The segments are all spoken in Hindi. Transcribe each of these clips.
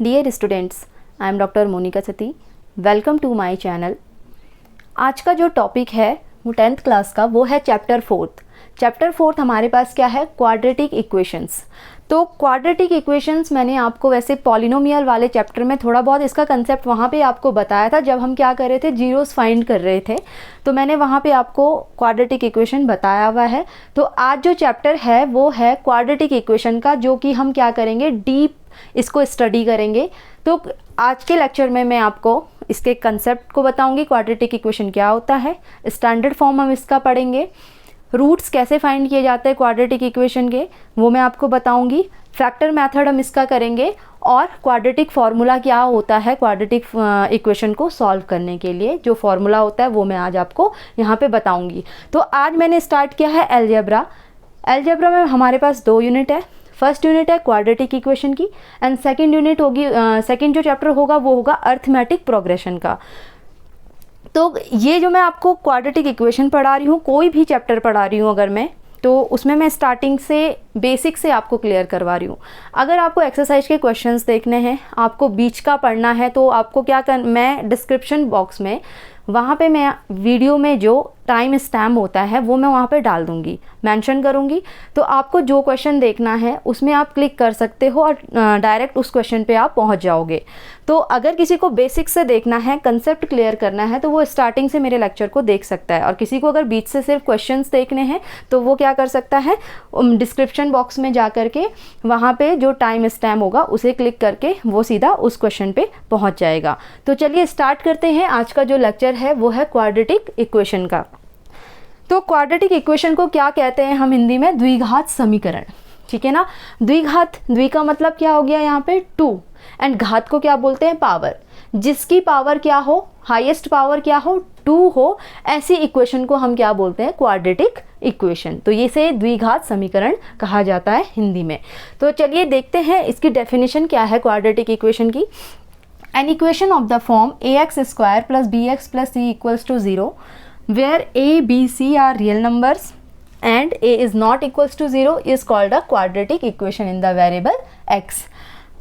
Dear students, I am doctor Monika Sati. Welcome to my channel. आज का जो टॉपिक है वो 10th क्लास का, वो है चैप्टर 4। चैप्टर 4 हमारे पास क्या है? Quadratic equations. तो क्वाड्रेटिक इक्वेशंस मैंने आपको वैसे पॉलिनोमियल वाले चैप्टर में थोड़ा बहुत इसका कंसेप्ट वहाँ पे आपको बताया था, जब हम क्या कर रहे थे, जीरोस फाइंड कर रहे थे। तो मैंने वहाँ पे आपको क्वाड्रेटिक इक्वेशन बताया हुआ है। तो आज जो चैप्टर है वो है क्वाड्रेटिक इक्वेशन का, जो कि हम क्या करेंगे, डीप इसको स्टडी करेंगे। तो आज के लेक्चर में मैं आपको इसके कंसेप्ट को बताऊंगी, क्वाड्रेटिक इक्वेशन क्या होता है, स्टैंडर्ड फॉर्म हम इसका पढ़ेंगे, रूट्स कैसे फाइंड किए जाते हैं क्वाड्रेटिक इक्वेशन के वो मैं आपको बताऊंगी, फैक्टर मेथड हम इसका करेंगे, और क्वाड्रेटिक फार्मूला क्या होता है क्वाड्रेटिक इक्वेशन को सॉल्व करने के लिए जो फार्मूला होता है वो मैं आज आपको यहाँ पे बताऊंगी। तो आज मैंने स्टार्ट किया है अलजेब्रा। अलजेब्रा में हमारे पास 2 यूनिट है। फर्स्ट यूनिट है क्वाड्रेटिक इक्वेशन की, एंड सेकंड यूनिट होगी, सेकंड जो चैप्टर होगा वो होगा अर्थमेटिक प्रोग्रेशन का। तो ये जो मैं आपको क्वाड्रेटिक इक्वेशन पढ़ा रही हूँ, कोई भी चैप्टर पढ़ा रही हूँ अगर मैं, तो उसमें मैं स्टार्टिंग से बेसिक से आपको क्लियर करवा रही हूँ। अगर आपको एक्सरसाइज के क्वेश्चंस देखने हैं, आपको बीच का पढ़ना है, तो आपको क्या मैं डिस्क्रिप्शन बॉक्स में वहाँ पे मैं वीडियो में जो टाइम स्टैम्प होता है वो मैं वहाँ पे डाल दूँगी, मेंशन करूँगी। तो आपको जो क्वेश्चन देखना है उसमें आप क्लिक कर सकते हो और डायरेक्ट उस क्वेश्चन पे आप पहुँच जाओगे। तो अगर किसी को बेसिक से देखना है, कंसेप्ट क्लियर करना है, तो वो स्टार्टिंग से मेरे लेक्चर को देख सकता है। और किसी को अगर बीच से सिर्फ क्वेश्चंस देखने हैं तो वो क्या कर सकता है, डिस्क्रिप्शन बॉक्स में जा कर के वहाँ पे जो टाइम स्टैम्प होगा उसे क्लिक करके वो सीधा उस क्वेश्चन पे पहुँच जाएगा। तो चलिए स्टार्ट करते हैं। आज का जो लेक्चर है वो है क्वाड्रेटिक इक्वेशन का। तो क्वाड्रेटिक इक्वेशन को क्या कहते हैं हम हिंदी में? द्विघात समीकरण, ठीक है ना। द्विघात, द्वि का मतलब क्या हो गया यहाँ पे 2, एंड घात को क्या बोलते हैं? पावर। जिसकी पावर क्या हो, हाईएस्ट पावर क्या हो, 2 हो, ऐसी इक्वेशन को हम क्या बोलते हैं? Quadratic equation. तो ये से द्विघात समीकरण कहा जाता है हिंदी में। तो चलिए देखते हैं इसकी डेफिनेशन क्या है क्वाड्रेटिक इक्वेशन की। An equation of the form ax² + bx + c = 0 where a, b, c are real numbers and a is not equals to 0 is called a quadratic equation in the variable x।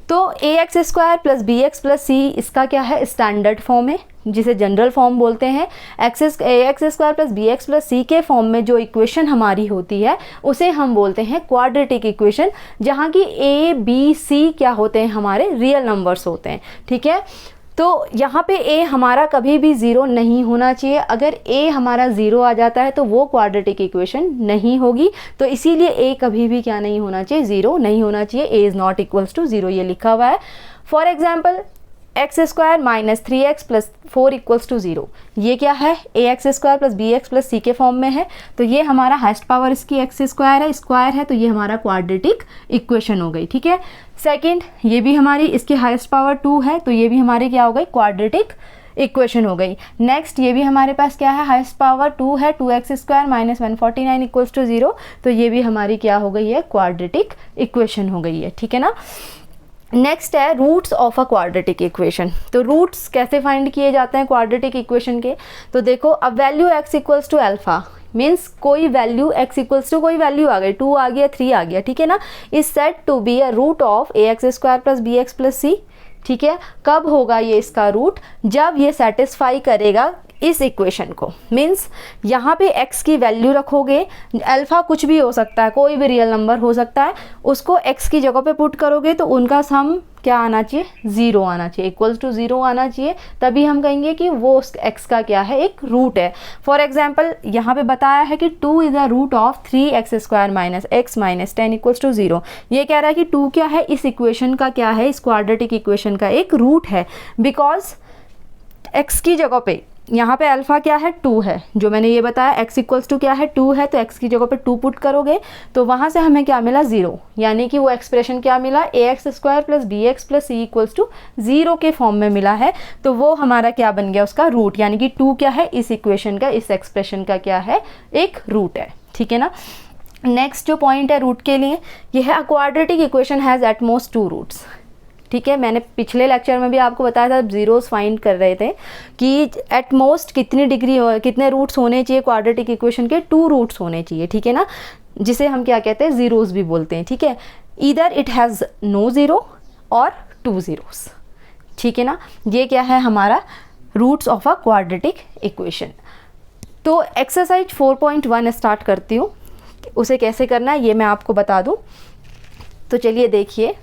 तो ax² + bx + c इसका क्या है? स्टैंडर्ड फॉर्म है, जिसे जनरल फॉर्म बोलते हैं। ax² + bx + c के फॉर्म में जो इक्वेशन हमारी होती है उसे हम बोलते हैं क्वाड्रेटिक इक्वेशन, जहाँ की a, b, c क्या होते हैं? हमारे रियल नंबर्स होते हैं, ठीक है। तो यहाँ पे a हमारा कभी भी 0 नहीं होना चाहिए। अगर a हमारा 0 आ जाता है तो वो क्वाड्रेटिक इक्वेशन नहीं होगी। तो इसीलिए a कभी भी क्या नहीं होना चाहिए? 0 नहीं होना चाहिए। a is not equals to 0 ये लिखा हुआ है। फॉर एग्जाम्पल x² - 3x + 4 = 0, ये क्या है? ax² + bx + c के फॉर्म में है। तो ये हमारा हाईएस्ट पावर इसकी x² है, स्क्वायर है, तो ये हमारा क्वाड्रेटिक इक्वेशन हो गई, ठीक है। सेकंड, ये भी हमारी इसकी हाईएस्ट पावर 2 है, तो ये भी हमारी क्या हो गई? क्वाड्रेटिक इक्वेशन हो गई। नेक्स्ट, ये भी हमारे पास क्या है? हाईएस्ट पावर 2 है, 2x² - 149 = 0, तो ये भी हमारी क्या हो गई है? क्वाड्रेटिक इक्वेशन हो गई है, ठीक है ना। नेक्स्ट है roots of a quadratic equation. तो रूट्स कैसे फाइंड किए जाते हैं क्वाड्रेटिक इक्वेशन के? तो देखो, अब वैल्यू x = अल्फा मीन्स कोई वैल्यू x = कोई वैल्यू आ गई, 2 आ गया, 3 आ गया, ठीक है ना, is said to be a root of ax² + bx + c, ठीक है। कब होगा ये इसका रूट? जब ये सेटिस्फाई करेगा इस इक्वेशन को। मीन्स यहाँ पे x की वैल्यू रखोगे, अल्फ़ा कुछ भी हो सकता है, कोई भी रियल नंबर हो सकता है, उसको x की जगह पे पुट करोगे तो उनका सम क्या आना चाहिए? 0 आना चाहिए, = 0 आना चाहिए। तभी हम कहेंगे कि वो x का क्या है? एक रूट है। फॉर एग्जाम्पल यहाँ पे बताया है कि 2 is a root of 3x² - x - 10 = 0। ये कह रहा है कि 2 क्या है? इस इक्वेशन का क्या है? इस क्वाड्रेटिक इक्वेशन का एक रूट है। बिकॉज x की जगह पे यहाँ पे अल्फ़ा क्या है? 2 है, जो मैंने ये बताया x = क्या है? 2 है, तो x की जगह पे 2 पुट करोगे तो वहाँ से हमें क्या मिला? 0, यानी कि वो एक्सप्रेशन क्या मिला? ax² + bx + c = 0 के फॉर्म में मिला है। तो वो हमारा क्या बन गया? उसका रूट, यानी कि 2 क्या है? इस इक्वेशन का, इस एक्सप्रेशन का क्या है? एक रूट है, ठीक है ना। नेक्स्ट जो पॉइंट है रूट के लिए, ये है a quadratic equation has at most 2 roots, ठीक है। मैंने पिछले लेक्चर में भी आपको बताया था, जीरोस फाइंड कर रहे थे कि एट मोस्ट कितनी डिग्री कितने रूट्स होने चाहिए क्वाड्रेटिक इक्वेशन के? 2 रूट्स होने चाहिए, ठीक है ना, जिसे हम क्या कहते हैं? जीरोस भी बोलते हैं, ठीक है। Either it has no zero और 2 zeros, ठीक है ना। ये क्या है हमारा roots of a quadratic equation. तो एक्सरसाइज 4.1 स्टार्ट करती हूँ, उसे कैसे करना है ये मैं आपको बता दूँ। तो चलिए देखिए,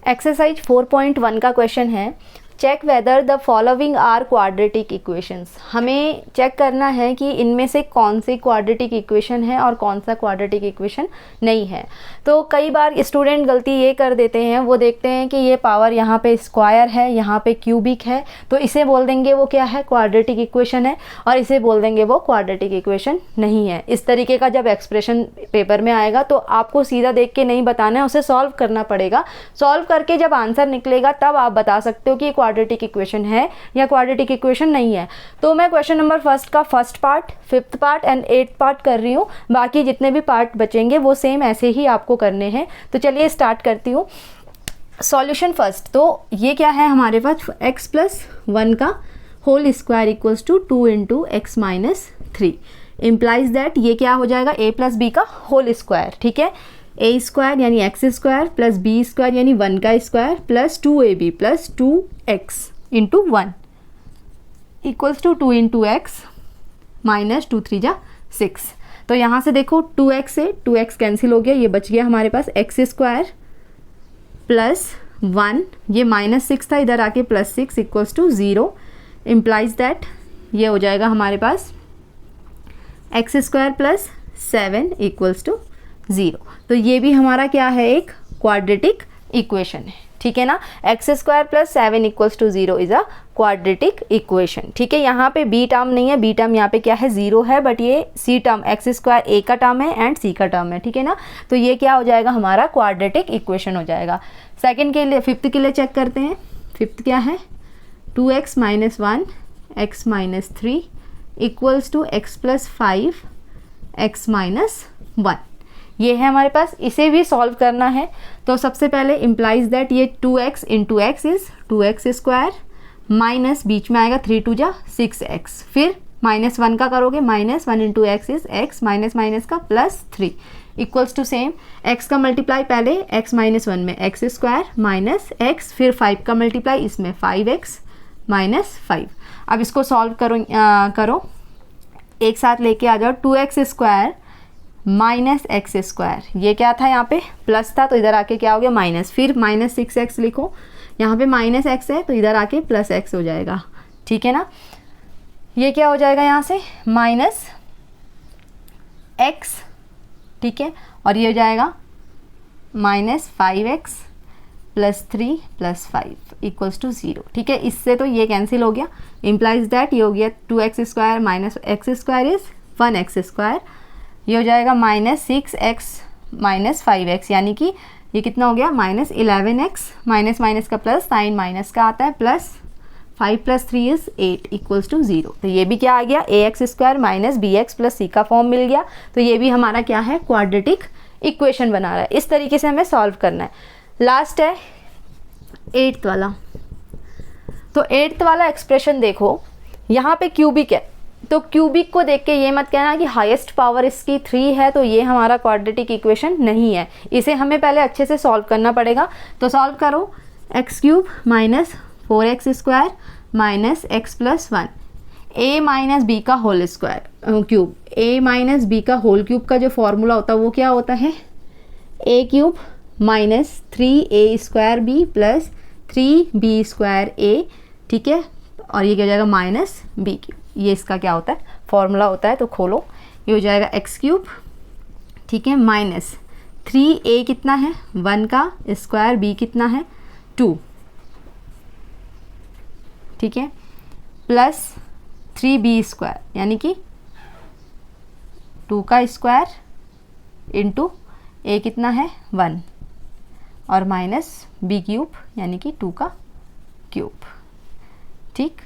एक्सरसाइज 4.1 का क्वेश्चन है, check whether the following are quadratic equations. हमें चेक करना है कि इनमें से कौन सी क्वाड्रेटिक इक्वेशन है और कौन सा क्वाड्रेटिक इक्वेशन नहीं है। तो कई बार स्टूडेंट गलती ये कर देते हैं, वो देखते हैं कि ये पावर यहाँ पे स्क्वायर है, यहाँ पे क्यूबिक है, तो इसे बोल देंगे वो क्या है, क्वाड्रेटिक इक्वेशन है, और इसे बोल देंगे वो क्वाड्रेटिक इक्वेशन नहीं है। इस तरीके का जब एक्सप्रेशन पेपर में आएगा तो आपको सीधा देख के नहीं बताना है, उसे सॉल्व करना पड़ेगा। सॉल्व करके जब आंसर निकलेगा तब आप बता सकते हो कि क्वाड्रेटिक इक्वेशन है या क्वाड्रेटिक इक्वेशन नहीं है। तो मैं क्वेश्चन नंबर फर्स्ट का first part, fifth part and 8th part कर रही हूँ, बाकी जितने भी पार्ट बचेंगे वो सेम ऐसे ही आपको करने हैं। तो चलिए स्टार्ट करती हूँ। सॉल्यूशन फर्स्ट, तो ये क्या है हमारे पास, x प्लस 1 का whole square equals to 2 into X minus 3 implies that ये क्या हो जाएगा, a प्लस बी का होल स्क्वायर, ठीक है। a स्क्वायर यानी X square plus B square यानी 1 का square plus 2ab plus 2x into 1 equals to 2 into X minus 2 3 जा 6। तो यहाँ से देखो 2x से 2x कैंसिल हो गया, ये बच गया हमारे पास एक्स स्क्वायर प्लस 1, ये माइनस 6 था, इधर आके plus 6 equals to 0 implies that ये हो जाएगा हमारे पास x square plus 7 equals to 0। तो ये भी हमारा क्या है, एक क्वाड्रेटिक इक्वेशन है, ठीक है ना। X square plus 7 equals to 0 is a quadratic equation, ठीक है। यहाँ पे बी टर्म नहीं है, बी टर्म यहाँ पे क्या है, 0 है, बट ये सी टर्म एक्स स्क्वायर ए का टर्म है एंड सी का टर्म है, ठीक है ना। तो ये क्या हो जाएगा हमारा क्वाड्रेटिक इक्वेशन हो जाएगा। सेकंड के लिए, फिफ्थ के लिए चेक करते हैं। फिफ्थ क्या है, 2x minus 1 X minus 3 equals to X plus 5 X minus 1। ये है हमारे पास, इसे भी सॉल्व करना है। तो सबसे पहले इम्प्लाइज दैट ये 2x into x is 2x square minus बीच में आएगा 3 2 जा 6x, फिर माइनस 1 का करोगे, minus 1 into x is x minus minus का plus 3 equals to same x का मल्टीप्लाई पहले x माइनस 1 में एक्स स्क्वायर माइनस x, फिर 5 का मल्टीप्लाई इसमें 5x माइनस 5। अब इसको सॉल्व करो एक साथ लेके आ जाओ। 2x square minus x square, ये क्या था यहाँ पे प्लस था, तो इधर आके क्या हो गया माइनस, फिर माइनस 6x लिखो, यहाँ पे माइनस x है तो इधर आके प्लस x हो जाएगा, ठीक है ना। ये क्या हो जाएगा यहाँ से माइनस x, ठीक है, और ये हो जाएगा minus 5x plus 3 plus 5 equals to 0, ठीक है। इससे तो ये कैंसिल हो गया, इम्प्लाइज दैट ये हो गया 2x square minus x square is 1x square, ये हो जाएगा माइनस 6x माइनस 5x, यानी कि ये कितना हो गया माइनस 11x, माइनस माइनस का प्लस, साइन माइनस का आता है, plus 5 plus 3 is 8 equals to 0। तो ये भी क्या आ गया, ax square minus bx plus c का फॉर्म मिल गया। तो ये भी हमारा क्या है, क्वाड्रेटिक इक्वेशन बना रहा है। इस तरीके से हमें सॉल्व करना है। लास्ट है 8th वाला। तो 8th वाला एक्सप्रेशन देखो, यहाँ पे क्यूबिक है, तो क्यूबिक को देख के ये मत कहना कि हाईएस्ट पावर इसकी 3 है तो ये हमारा क्वाड्रेटिक इक्वेशन नहीं है। इसे हमें पहले अच्छे से सॉल्व करना पड़ेगा। तो सॉल्व करो, x cube minus 4x square minus x plus 1, a minus B का whole square cube, a minus B का होल क्यूब का जो फॉर्मूला होता है वो क्या होता है, a cube minus 3a square B plus 3b square a, ठीक है। और ये क्या हो जाएगा माइनस बी क्यूब, ये इसका क्या होता है फॉर्मूला होता है। तो खोलो, ये हो जाएगा एक्स क्यूब, ठीक है, माइनस 3a कितना है 1 का स्क्वायर, b कितना है 2, ठीक है, प्लस 3b स्क्वायर यानी कि 2 का स्क्वायर इंटू a कितना है 1 और माइनस b क्यूब यानी कि 2 का क्यूब, ठीक।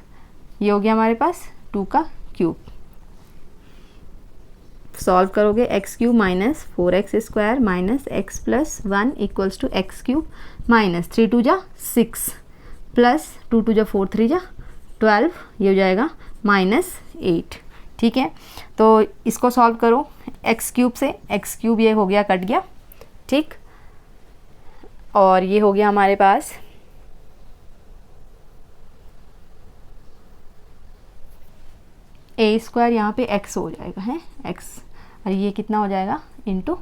ये हो गया हमारे पास 2 का क्यूब। सॉल्व करोगे, X cube minus 4x square minus x plus 1 equals to X cube minus 3 2 जा 6 प्लस 2 2 जा 4 3 जा 12, ये हो जाएगा माइनस 8, ठीक है। तो इसको सॉल्व करो, एक्स क्यूब से एक्स क्यूब ये हो गया कट गया, ठीक। और ये हो गया हमारे पास ए स्क्वायर, यहाँ पे एक्स हो जाएगा है एक्स, और ये कितना हो जाएगा इंटू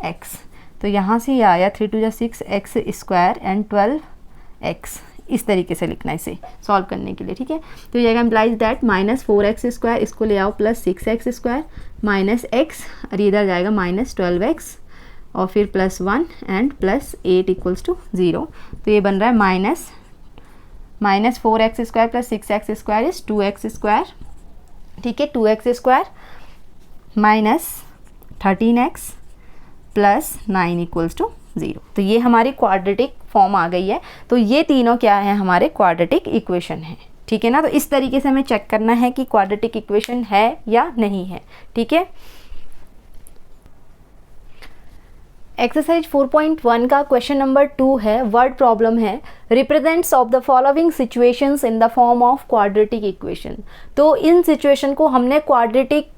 एक्स। तो यहाँ से ये आया 3 2 6 एक्स स्क्वायर एंड 12 एक्स, इस तरीके से लिखना है इसे सॉल्व करने के लिए, ठीक है। तो ये इम्प्लाइज दैट -4x स्क्वायर, इसको ले आओ plus 6x square minus x, और इधर जाएगा -12x और फिर +1 एंड +8 इक्वल्स टू 0। तो ये बन रहा है -4x square plus 6x square is 2x square, ठीक है। 2x square minus 13x plus 9 equals to 0। तो ये हमारी क्वाड्रेटिक फॉर्म आ गई है। तो ये तीनों क्या है, हमारे क्वाड्रेटिक इक्वेशन है, ठीक है ना। तो इस तरीके से हमें चेक करना है कि क्वाड्रेटिक इक्वेशन है या नहीं है, ठीक है। एक्सरसाइज 4.1 का क्वेश्चन नंबर 2 है, वर्ड प्रॉब्लम है, represents of the following situations in the form of quadratic equation. तो इन सिचुएशन को हमने क्वाड्रेटिक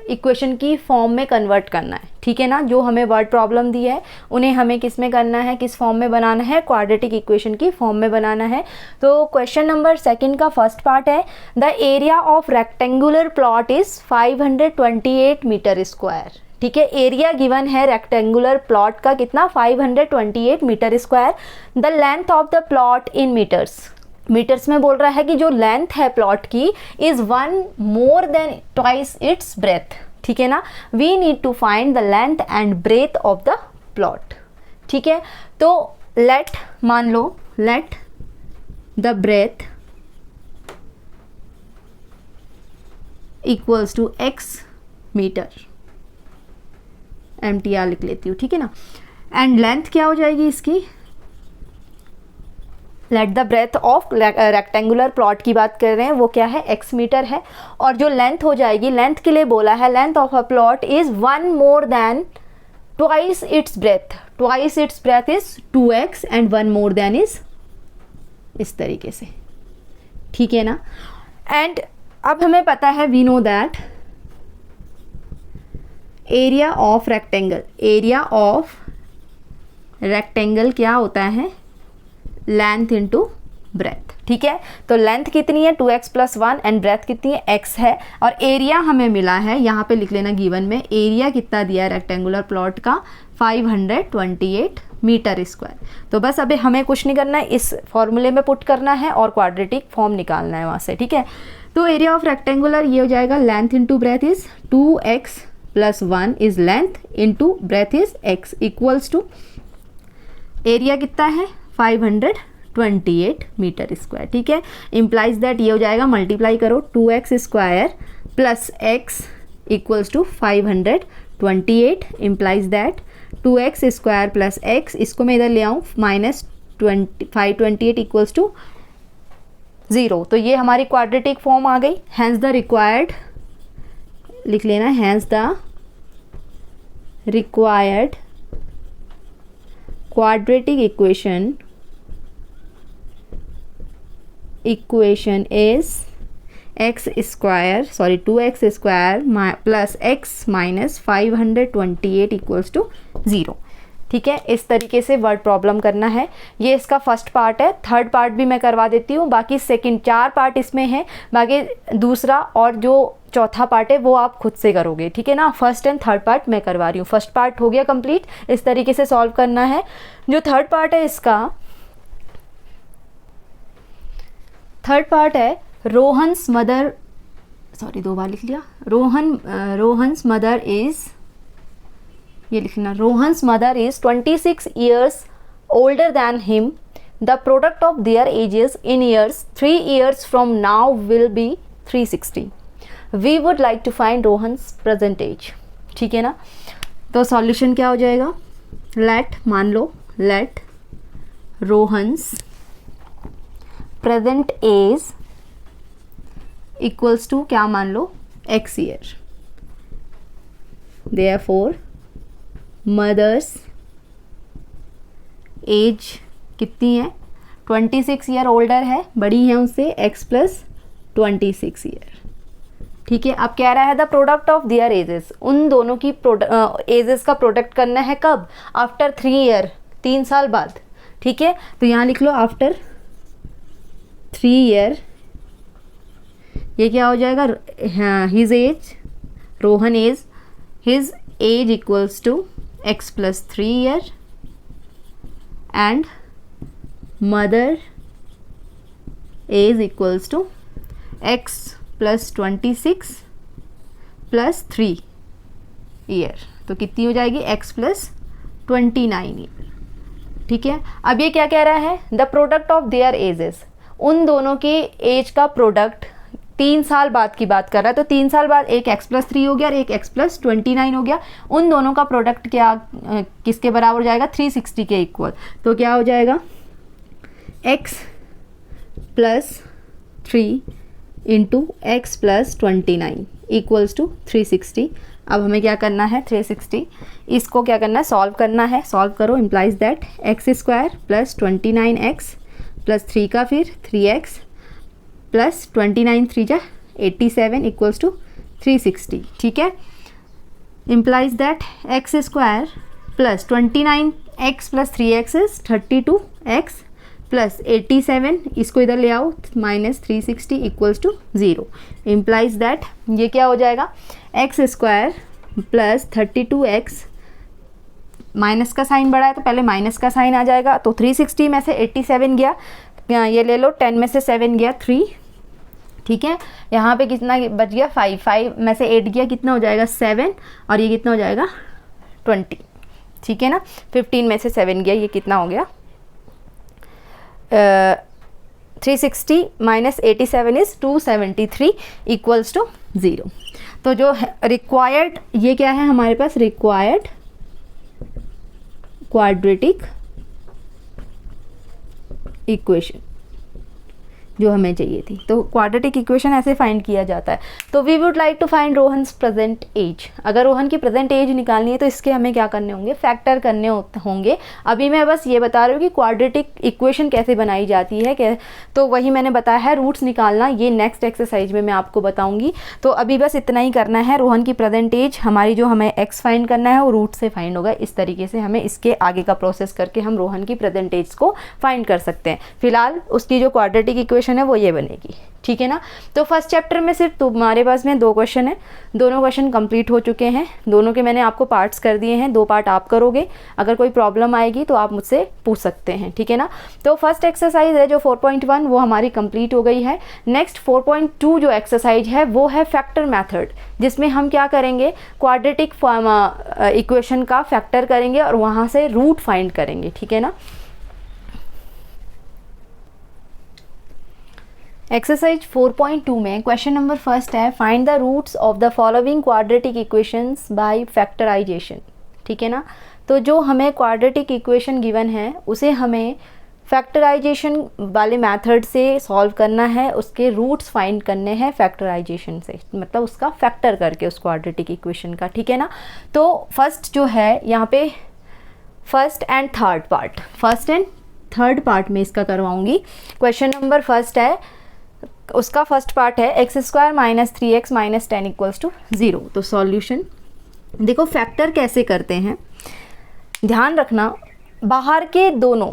इक्वेशन की फॉर्म में कन्वर्ट करना है, ठीक है ना। जो हमें वर्ड प्रॉब्लम दी है उन्हें हमें किस में करना है, किस फॉर्म में बनाना है, क्वाड्रेटिक इक्वेशन की फॉर्म में बनाना है। तो क्वेश्चन नंबर 2 का फर्स्ट पार्ट है, the area of rectangular plot is 528 metre square, ठीक है। एरिया गिवन है रेक्टेंगुलर प्लॉट का कितना, 528 metre square. The length of the plot in metres, metres में बोल रहा है कि जो लेंथ है प्लॉट की is 1 more than twice its breadth, ठीक है ना। We need to find the length and breadth of the plot, ठीक है। तो लेट, मान लो let the breadth equals to x metre, MTR लिख लेती हूँ, ठीक है ना। एंड लेंथ क्या हो जाएगी इसकी, let the breadth of rectangular plot की बात कर रहे हैं, वो क्या है, x मीटर है। और जो लेंथ हो जाएगी, लेंथ के लिए बोला है, length of a plot is 1 more than twice its breath, twice its breath is 2x and 1 more then is इस तरीके से, ठीक है ना। एंड अब हमें पता है, we know that area of rectangle, area of rectangle क्या होता है, लेंथ इंटू ब्रेथ, ठीक है। तो लेंथ कितनी है 2x + 1 एंड ब्रेथ कितनी है x है, और एरिया हमें मिला है, यहाँ पे लिख लेना गिवन में, एरिया कितना दिया है रेक्टेंगुलर प्लॉट का 528 मीटर स्क्वायर। तो बस अभी हमें कुछ नहीं करना है, इस फॉर्मूले में पुट करना है और क्वाड्रेटिक फॉर्म निकालना है वहाँ से, ठीक है। तो एरिया ऑफ रेक्टेंगुलर ये हो जाएगा, length into breadth is 2x + 1 is length into breadth is x equals to area कितना है 528 मीटर स्क्वायर, ठीक है। इम्प्लाइज दैट ये हो जाएगा, मल्टीप्लाई करो 2x square plus x equals to 528, implies that 2x square plus x, इसको मैं इधर ले आऊँ -528 इक्वल्स टू 0। तो ये हमारी क्वाड्रेटिक फॉर्म आ गई। हैंस द रिक्वायर्ड, लिख लेना, hence the required quadratic equation is 2x square plus x minus 528 equals to 0, ठीक है। इस तरीके से वर्ड प्रॉब्लम करना है। ये इसका फर्स्ट पार्ट है, थर्ड पार्ट भी मैं करवा देती हूँ, बाकी सेकंड 4 पार्ट इसमें है, बाकी दूसरा और जो चौथा पार्ट है वो आप खुद से करोगे, ठीक है ना। फर्स्ट एंड थर्ड पार्ट मैं करवा रही हूँ, फर्स्ट पार्ट हो गया कंप्लीट, इस तरीके से सॉल्व करना है। जो थर्ड पार्ट है, इसका थर्ड पार्ट है, रोहन्स मदर, सॉरी 2 बार लिख लिया, रोहन्स मदर इज, ये लिखना, Rohan's mother is 26 years older than him. The product of their ages in years 3 years from now will be 360. We would like to find Rohan's present age, ठीक है ना। तो सॉल्यूशन क्या हो जाएगा, लेट, मान लो let Rohan's present age equals to क्या, मान लो x year, therefore mother's age कितनी है, 26 ईयर ओल्डर है, बड़ी है उससे, x + 26 ईयर, ठीक है। अब कह रहा है the product of their ages, उन दोनों की एजेस का प्रोडक्ट करना है कब, आफ्टर 3 ईयर, 3 साल बाद, ठीक है। तो यहाँ लिख लो आफ्टर 3 ईयर, ये क्या हो जाएगा, his age, Rohan age, his age equals to x plus 3 year and mother age equals to x plus 26 plus 3 year. तो कितनी हो जाएगी, x प्लस 29 ईयर, ठीक है। अब ये क्या कह रहा है, the product of their edges, उन दोनों के एज का प्रोडक्ट 3 साल बाद की बात कर रहा है। तो 3 साल बाद एक x प्लस 3 हो गया और एक x प्लस 29 हो गया। उन दोनों का प्रोडक्ट क्या किसके बराबर हो जाएगा, 360 के इक्वल। तो क्या हो जाएगा, x plus 3 into x plus 29 equals to 360। अब हमें क्या करना है, 360 इसको क्या करना है, सॉल्व करना है। सॉल्व करो, implies that x square plus 29x plus 3 का फिर 3x प्लस 29 3 जा 87 इक्वल्स टू 360, ठीक है। Implies that x square plus 29x plus 3x is 32x plus 87, इसको इधर ले आओ, minus 360 equals to 0। Implies that ये क्या हो जाएगा, x square plus 32x, minus का साइन बढ़ा है तो पहले माइनस का साइन आ जाएगा। तो 360 में से 87 गया, ये ले लो, 10 में से 7 गया 3, ठीक है। यहाँ पे कितना बच गया, 5 में से 8 गया, कितना हो जाएगा 7, और ये कितना हो जाएगा 20, ठीक है ना। 15 में से 7 गया, ये कितना हो गया, 360 माइनस 87 इज 273 इक्वल्स टू 0। तो जो रिक्वायर्ड, ये क्या है हमारे पास, रिक्वायर्ड क्वाड्रेटिक इक्वेशन जो हमें चाहिए थी। तो क्वाड्रेटिक इक्वेशन ऐसे फाइंड किया जाता है। तो we would like to find Rohan's present age. अगर रोहन की प्रेजेंट एज निकालनी है तो इसके हमें क्या करने होंगे, फैक्टर करने होंगे। अभी मैं बस ये बता रही हूँ कि क्वाड्रेटिक इक्वेशन कैसे बनाई जाती है, तो वही मैंने बताया है। रूट्स निकालना ये नेक्स्ट एक्सरसाइज में मैं आपको बताऊँगी। तो अभी बस इतना ही करना है। रोहन की प्रेजेंट एज हमारी जो हमें एक्स फाइंड करना है वो रूट से फाइंड होगा। इस तरीके से हमें इसके आगे का प्रोसेस करके हम रोहन की प्रेजेंट एज को फाइंड कर सकते हैं। फिलहाल उसकी जो क्वाड्रेटिक इक्वेशन है वो ये बनेगी, ठीक है ना। तो फर्स्ट चैप्टर में सिर्फ तुम्हारे पास में 2 क्वेश्चन है, दोनों क्वेश्चन कंप्लीट हो चुके हैं। दोनों के मैंने आपको पार्ट्स कर दिए हैं, 2 पार्ट आप करोगे। अगर कोई प्रॉब्लम आएगी तो आप मुझसे पूछ सकते हैं, ठीक है ना। तो फर्स्ट एक्सरसाइज है जो 4.1 वो हमारी कंप्लीट हो गई है। नेक्स्ट 4.2 जो एक्सरसाइज है वो है फैक्टर मेथड, जिसमें हम क्या करेंगे, क्वाड्रेटिक इक्वेशन का फैक्टर करेंगे और वहाँ से रूट फाइंड करेंगे, ठीक है ना। एक्सरसाइज 4.2 में क्वेश्चन नंबर फर्स्ट है, find the roots of the following quadratic equations by factorisation, ठीक है ना। तो जो हमें क्वाड्रेटिक इक्वेशन गिवन है उसे हमें फैक्टराइजेशन वाले मेथड से सॉल्व करना है, उसके रूट्स फाइंड करने हैं फैक्टराइजेशन से, मतलब उसका फैक्टर करके उस क्वाड्रेटिक इक्वेशन का, ठीक है ना। तो फर्स्ट जो है यहाँ पे फर्स्ट एंड थर्ड पार्ट में इसका करवाऊंगी। क्वेश्चन नंबर फर्स्ट है, उसका फर्स्ट पार्ट है x square minus 3x minus 10 equals to 0। तो सॉल्यूशन देखो, फैक्टर कैसे करते हैं, ध्यान रखना बाहर के दोनों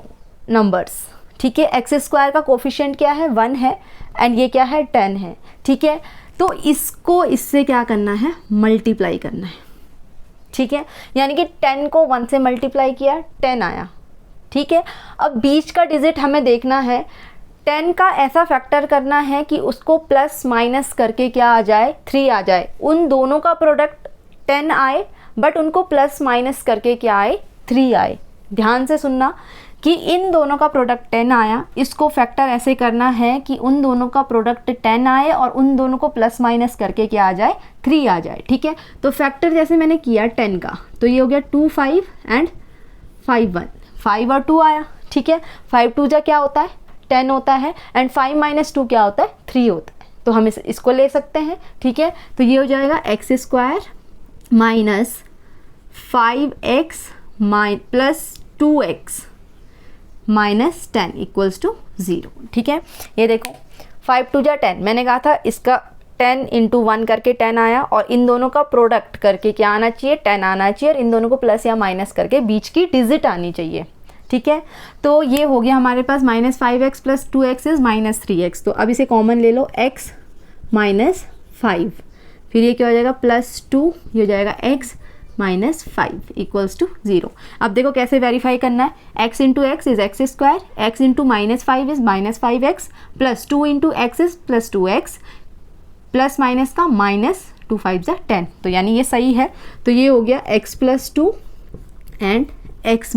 नंबर्स, ठीक है। एक्स स्क्वायर का कोफिशिएंट क्या है, 1 है, एंड ये क्या है, 10 है, ठीक है। तो इसको इससे क्या करना है, मल्टीप्लाई करना है, ठीक है। यानी कि 10 को 1 से मल्टीप्लाई किया, 10 आया, ठीक है। अब बीच का डिजिट हमें देखना है, 10 का ऐसा फैक्टर करना है कि उसको प्लस माइनस करके क्या आ जाए, 3 आ जाए। उन दोनों का प्रोडक्ट 10 आए, बट उनको प्लस माइनस करके क्या आए, 3 आए। ध्यान से सुनना कि इन दोनों का प्रोडक्ट 10 आया, इसको फैक्टर ऐसे करना है कि उन दोनों का प्रोडक्ट 10 आए और उन दोनों को प्लस माइनस करके क्या आ जाए, 3 आ जाए, ठीक है। तो फैक्टर जैसे मैंने किया 10 का, तो ये हो गया 2 5 एंड 5 1, 5 और 2 आया, ठीक है। 5 2 जा क्या होता है, 10 होता है, एंड 5 माइनस 2 क्या होता है, 3 होता है। तो हम इसको ले सकते हैं, ठीक है। तो ये हो जाएगा x square minus 5x plus 2x minus 10 equals to 0, ठीक है। ये देखो 5 2 जा 10, मैंने कहा था इसका 10 इंटू 1 करके 10 आया, और इन दोनों का प्रोडक्ट करके क्या आना चाहिए, 10 आना चाहिए, और इन दोनों को प्लस या माइनस करके बीच की डिजिट आनी चाहिए, ठीक है। तो ये हो गया हमारे पास -5x + 2x इज़ -3x। तो अब इसे कॉमन ले लो, x - 5, फिर ये क्या हो जाएगा +2, ये हो जाएगा x - 5 = 0। अब देखो कैसे वेरीफाई करना है, x × x is x², x × -5 is -5x, +2 × x is +2x, plus minus का -2 × 5 = 10। तो यानी ये सही है। तो ये हो गया x + 2 एंड x -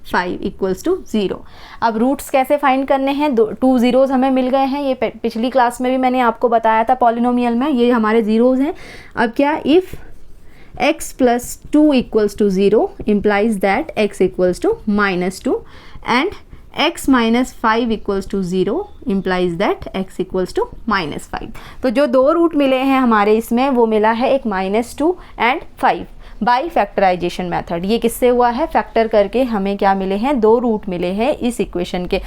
5 = 0। अब रूट्स कैसे फाइंड करने हैं, 2 ज़ीरोज़ हमें मिल गए हैं। ये पिछली क्लास में भी मैंने आपको बताया था पॉलिनोमियल में, ये हमारे ज़ीरोज़ हैं। अब क्या, if x + 2 = 0 implies that x = -2 and x - 5 = 0 implies that x = -5। तो जो दो रूट मिले हैं हमारे इसमें, वो मिला है एक -2 एंड 5 बाई फैक्टराइजेशन मेथड। ये किससे हुआ है, फैक्टर करके हमें क्या मिले हैं, 2 रूट मिले हैं इस इक्वेशन के।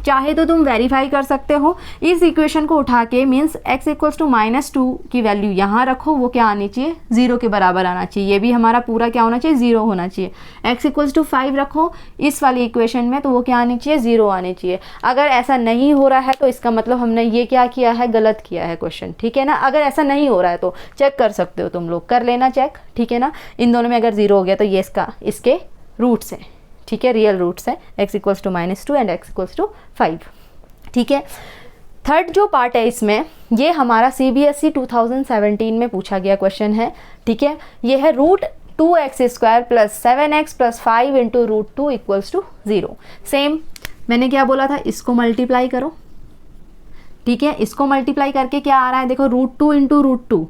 चाहे तो तुम वेरीफाई कर सकते हो इस इक्वेशन को उठा के, मीन्स x = -2 की वैल्यू यहाँ रखो, वो क्या आनी चाहिए, 0 के बराबर आना चाहिए। ये भी हमारा पूरा क्या होना चाहिए, 0 होना चाहिए। x = 5 रखो इस वाली इक्वेशन में, तो वो क्या आनी चाहिए, 0 आनी चाहिए। अगर ऐसा नहीं हो रहा है तो इसका मतलब हमने ये क्या किया है, गलत किया है क्वेश्चन, ठीक है ना। अगर ऐसा नहीं हो रहा है तो चेक कर सकते हो, तुम लोग कर लेना चेक, ठीक है ना। इन दोनों में अगर 0 हो गया तो ये इसके रूट्स हैं, ठीक है, रियल रूट्स हैं, x = -2 एंड x = 5, ठीक है। थर्ड जो पार्ट है इसमें, ये हमारा CBSE 2017 में पूछा गया क्वेश्चन है, ठीक है। ये है √2x² + 7x + 5 × √2 = 0। सेम मैंने क्या बोला था, इसको मल्टीप्लाई करो, ठीक है। इसको मल्टीप्लाई करके क्या आ रहा है, देखो √2 × √2,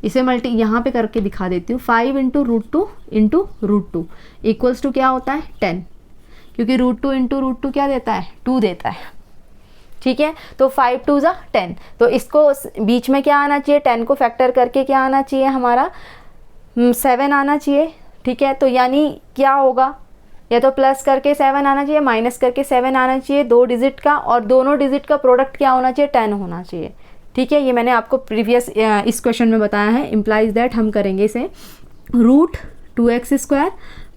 इसे यहाँ पे करके दिखा देती हूँ, 5 × √2 × √2 = क्या होता है, 10, क्योंकि √2 × √2 क्या देता है, 2 देता है, ठीक है। तो 5 × 2 = 10। तो इसको बीच में क्या आना चाहिए, 10 को फैक्टर करके क्या आना चाहिए हमारा, 7 आना चाहिए, ठीक है। तो यानी क्या होगा, या तो प्लस करके 7 आना चाहिए, माइनस करके 7 आना चाहिए, 2 डिजिट का, और दोनों डिजिट का प्रोडक्ट क्या होना चाहिए, 10 होना चाहिए, ठीक है। ये मैंने आपको प्रीवियस इस क्वेश्चन में बताया है। इम्प्लाइज दैट हम करेंगे इसे √2x²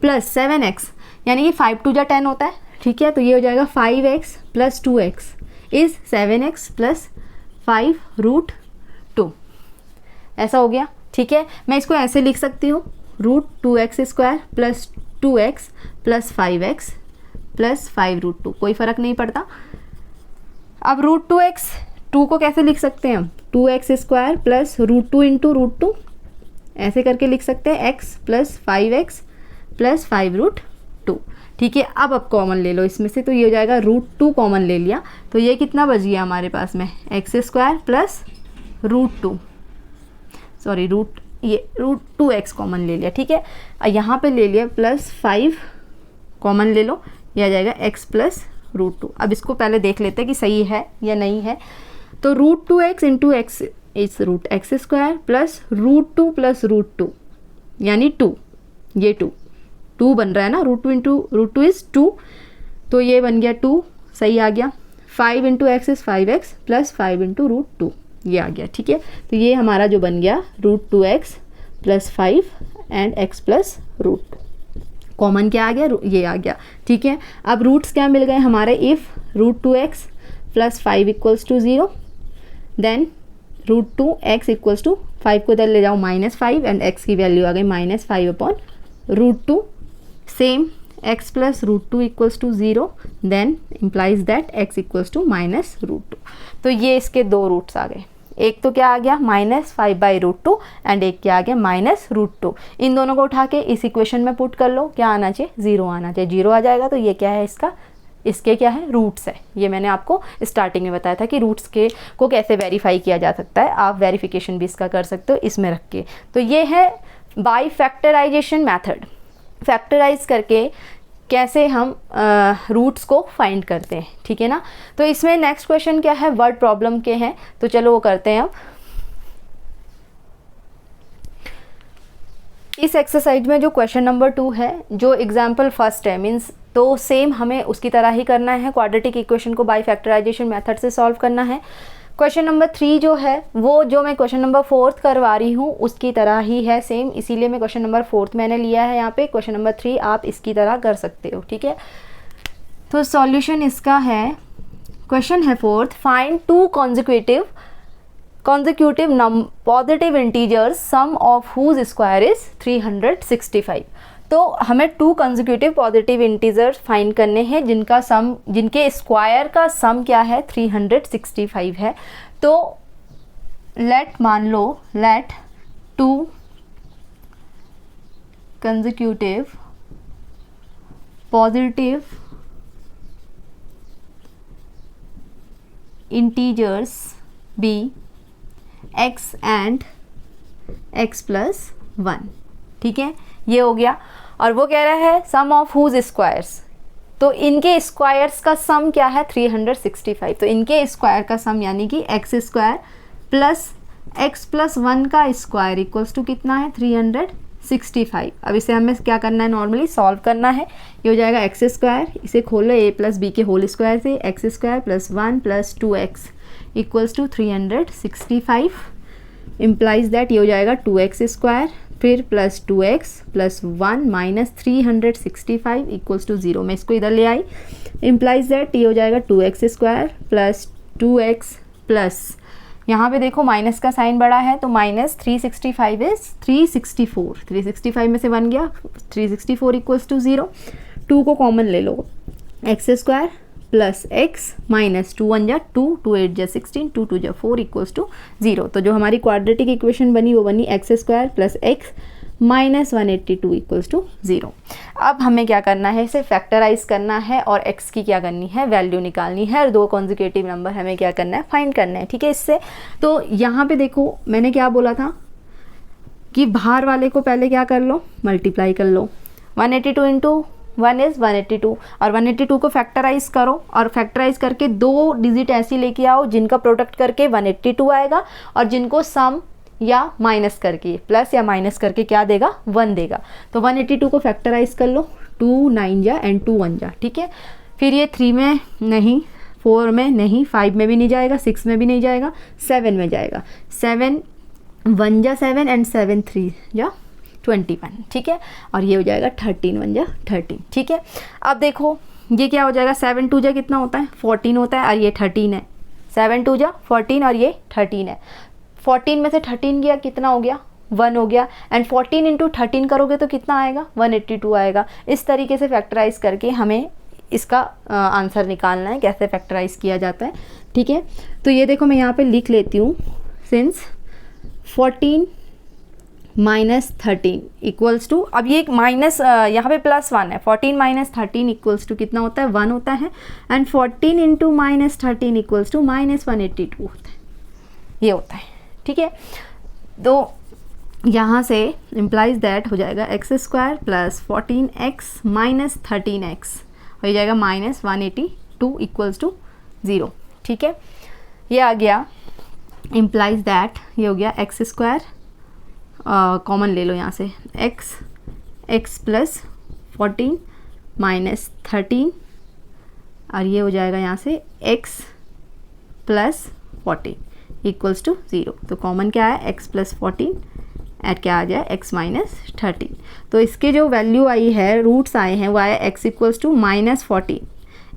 + 7x, यानी कि 5 × 2 = 10 होता है, ठीक है। तो ये हो जाएगा 5x + 2x इज़ 7x + 5 √2, ऐसा हो गया, ठीक है। मैं इसको ऐसे लिख सकती हूँ, √2x² + 2x + 5x + 5 √2, कोई फ़र्क नहीं पड़ता। अब √2x, 2 को कैसे लिख सकते हैं हम, 2x² + √2 × √2, ऐसे करके लिख सकते हैं, x + 5x + 5 √2, ठीक है। अब कॉमन ले लो इसमें से, तो ये हो जाएगा √2 कॉमन ले लिया, तो ये कितना बच गया हमारे पास में, x² + √2, सॉरी √2x कॉमन ले लिया, ठीक है। यहाँ पे ले लिया +5 कॉमन ले लो, यह आ जाएगा x + √2। अब इसको पहले देख लेते हैं कि सही है या नहीं है। तो √2x × x इज √x² + √2 + √2, यानी 2, ये 2 बन रहा है ना, √2 × √2 इज़ 2, तो ये बन गया 2, सही आ गया। 5 × x इज़ 5x + 5 × √2, ये आ गया, ठीक है। तो ये हमारा जो बन गया √2x + 5 एंड x + √2, कॉमन क्या आ गया, ये आ गया, ठीक है। अब रूट्स क्या मिल गए हमारे, इफ़ √2x + 5 = 0, देन √2x = 5 को इधर ले जाओ -5 एंड x की वैल्यू आ गई -5/√2। Same x + √2 = 0, then implies that x = -√2। तो ये इसके 2 रूट्स आ गए, एक तो क्या आ गया -5/√2 एंड एक क्या आ गया -√2। इन दोनों को उठा के इस इक्वेशन में पुट कर लो, क्या आना चाहिए, 0 आना चाहिए। 0 आ जाएगा तो ये क्या है, इसके क्या है, रूट्स है। ये मैंने आपको स्टार्टिंग में बताया था कि रूट्स को कैसे वेरीफाई किया जा सकता है, आप वेरिफिकेशन भी इसका कर सकते हो इसमें रख के। तो ये है बाय फैक्टराइजेशन मेथड, फैक्टराइज करके कैसे हम रूट्स को फाइंड करते हैं, ठीक है ना। तो इसमें नेक्स्ट क्वेश्चन क्या है, वर्ड प्रॉब्लम के हैं, तो चलो वो करते हैं अब। इस एक्सरसाइज में जो क्वेश्चन नंबर 2 है, जो एग्जाम्पल फर्स्ट है, मीन्स तो सेम हमें उसकी तरह ही करना है, क्वाड्रेटिक इक्वेशन को बाय फैक्टराइजेशन मेथड से सॉल्व करना है। क्वेश्चन नंबर 3 जो है, वो जो मैं क्वेश्चन नंबर 4 करवा रही हूँ उसकी तरह ही है सेम, इसीलिए मैं क्वेश्चन नंबर 4 मैंने लिया है यहाँ पे। क्वेश्चन नंबर 3 आप इसकी तरह कर सकते हो, ठीक है। तो सॉल्यूशन इसका है, क्वेश्चन है fourth, find two consecutive positive integers sum of whose square is 365। तो हमें two consecutive positive integers find करने हैं जिनका सम, जिनके स्क्वायर का सम क्या है 365 है। तो मान लो let two consecutive positive integers be x and x plus 1, ठीक है, ये हो गया। और वो कह रहा है सम ऑफ हुज स्क्वायर्स, तो इनके स्क्वायर्स का सम क्या है 365। तो इनके स्क्वायर का सम यानी कि x square plus x plus 1 का स्क्वायर इक्वल्स टू कितना है 365। अब इसे हमें क्या करना है, नॉर्मली सॉल्व करना है। ये हो जाएगा एक्स स्क्वायर, इसे खोलो a प्लस बी के होल स्क्वायर से, x square plus 1 plus 2x equals to 365 implies that ये हो जाएगा 2x स्क्वायर फिर plus 2x plus 1 minus 365 equals to 0। मैं इसको इधर ले आई, इम्प्लाइज दैट ये हो जाएगा 2x square plus 2x plus, यहाँ पे देखो माइनस का साइन बड़ा है तो माइनस 365 इज 364, 365 में से 1 गया 364 इक्वल्स टू 0। 2 को कॉमन ले लो, x square plus x minus 2 1 जा 2, 2 8 जा 16, 2 2 जा 4 इक्वल्स टू 0। तो जो हमारी क्वाड्रेटिक इक्वेशन बनी वो बनी x square plus x minus 182 equals to 0। अब हमें क्या करना है, इसे फैक्टराइज करना है और x की क्या करनी है, वैल्यू निकालनी है और दो कॉन्जिक्यूटिव नंबर हमें क्या करना है, फाइंड करना है, ठीक है। इससे तो यहाँ पे देखो मैंने क्या बोला था कि बाहर वाले को पहले क्या कर लो, मल्टीप्लाई कर लो। 182 इंटू 1 इज़ 182 और 182 को फैक्टराइज करो और फैक्टराइज करके 2 डिजिट ऐसी लेके आओ जिनका प्रोडक्ट करके 182 आएगा और जिनको सम या माइनस करके प्लस या माइनस करके क्या देगा 1 देगा। तो 182 को फैक्टराइज कर लो, 2 9 जा एंड 2 1 जा, ठीक है। फिर ये 3 में नहीं, 4 में नहीं, 5 में भी नहीं जाएगा, 6 में भी नहीं जाएगा, 7 में जाएगा। 7 1 जा 7 एंड 7 3 जा 21, ठीक है। और ये हो जाएगा 13 1 जा 13, ठीक है। अब देखो ये क्या हो जाएगा, 7 2 जा कितना होता है 14 होता है और ये 13 है। 7 2 जा 14 और ये 13 है। 14 में से 13 गया कितना हो गया 1 हो गया एंड 14 इंटू 13 करोगे तो कितना आएगा 182 आएगा। इस तरीके से फैक्टराइज करके हमें इसका आंसर निकालना है, कैसे फैक्टराइज किया जाता है, ठीक है। तो ये देखो मैं यहाँ पे लिख लेती हूँ, सिंस 14 माइनस 13 इक्वल्स टू, अब ये माइनस यहाँ पे प्लस 1 है, 14 माइनस 13 इक्वल्स टू कितना होता है 1 होता है and 14 into minus 13 equals to minus 182 होता है, ये होता है, ठीक है। तो यहाँ से इम्प्लाइज दैट हो जाएगा x square plus 14x minus 13x हो जाएगा माइनस 182 इक्वल्स टू 0, ठीक है। ये आ गया, इम्प्लाइज दैट ये हो गया एक्स स्क्वायर, कॉमन ले लो यहाँ से, x प्लस 14 माइनस 13 और ये हो जाएगा यहाँ से x प्लस 14 इक्वल्स टू 0। तो कॉमन क्या है x प्लस 14 एट क्या आ जाए x माइनस 13। तो इसके जो वैल्यू आई है, रूट्स आए हैं, वो आए x equals to minus 14